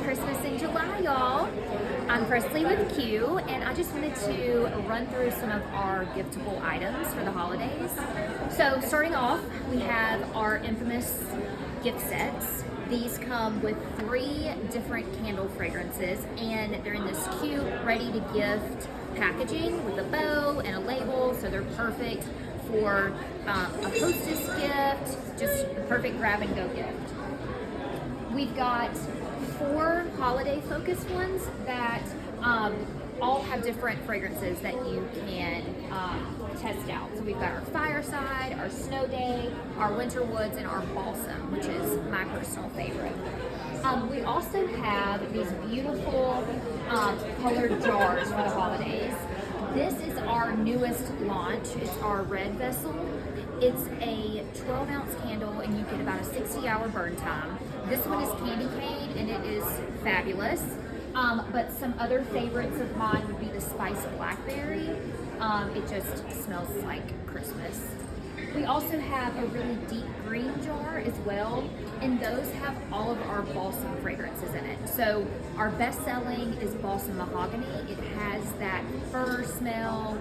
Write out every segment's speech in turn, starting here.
Christmas in July, y'all. I'm Presley with Q, and I just wanted to run through some of our giftable items for the holidays. So starting off, we have our infamous gift sets. These come with 3 different candle fragrances, and they're in this cute, ready to gift packaging with a bow and a label, so they're perfect for a hostess gift, just a perfect grab and go gift. We've got 4 holiday focused ones that all have different fragrances that you can test out. So we've got our fireside, our snow day, our winter woods, and our balsam, which is my personal favorite. We also have these beautiful colored jars for the holidays. This is our newest launch. It's our red vessel. It's a 12-ounce candle, and you get about a 60-hour burn time. This one is candy cane, and it is fabulous. But some other favorites of mine would be the spiced blackberry. It just smells like Christmas. We also have a really deep green jar as well, and those have all of our balsam fragrances in it. So our best selling is balsam mahogany. It has that fir smell.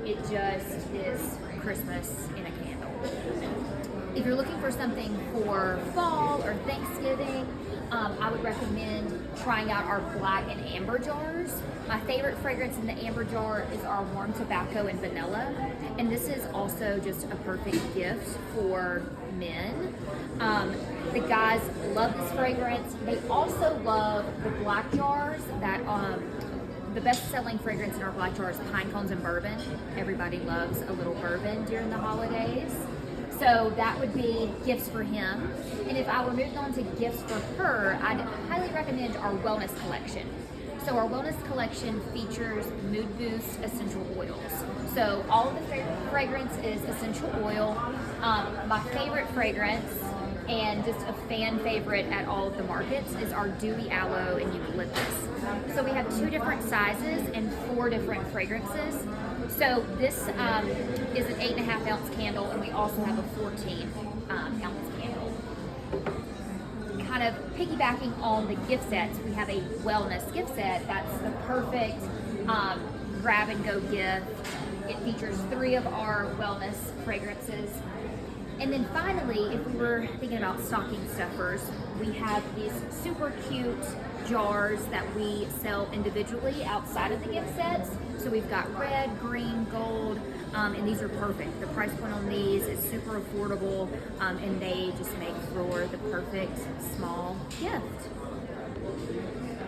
It just is Christmas in a candle. If you're looking for something for fall or Thanksgiving, I would recommend trying out our black and amber jars. My favorite fragrance in the amber jar is our warm tobacco and vanilla, and this is also just a perfect gift for men. The guys love this fragrance. They also love the black jars that the best-selling fragrance in our black jar is pine cones and bourbon. Everybody loves a little bourbon during the holidays. So that would be gifts for him. And if I were moving on to gifts for her, I'd highly recommend our wellness collection. So our wellness collection features mood boost essential oils. So all of the fragrance is essential oil. My favorite fragrance, and just a fan favorite at all of the markets, is our dewy aloe and eucalyptus. So we have 2 different sizes and 4 different fragrances. So this is an 8.5-ounce candle, and we also have a 14-ounce candle. Kind of piggybacking on the gift sets, we have a wellness gift set. That's the perfect grab and go gift. It features 3 of our wellness fragrances. And then finally, if we were thinking about stocking stuffers, we have these super cute jars that we sell individually outside of the gift sets. So we've got red, green, gold, and these are perfect. The price point on these is super affordable, and they just make for the perfect small gift.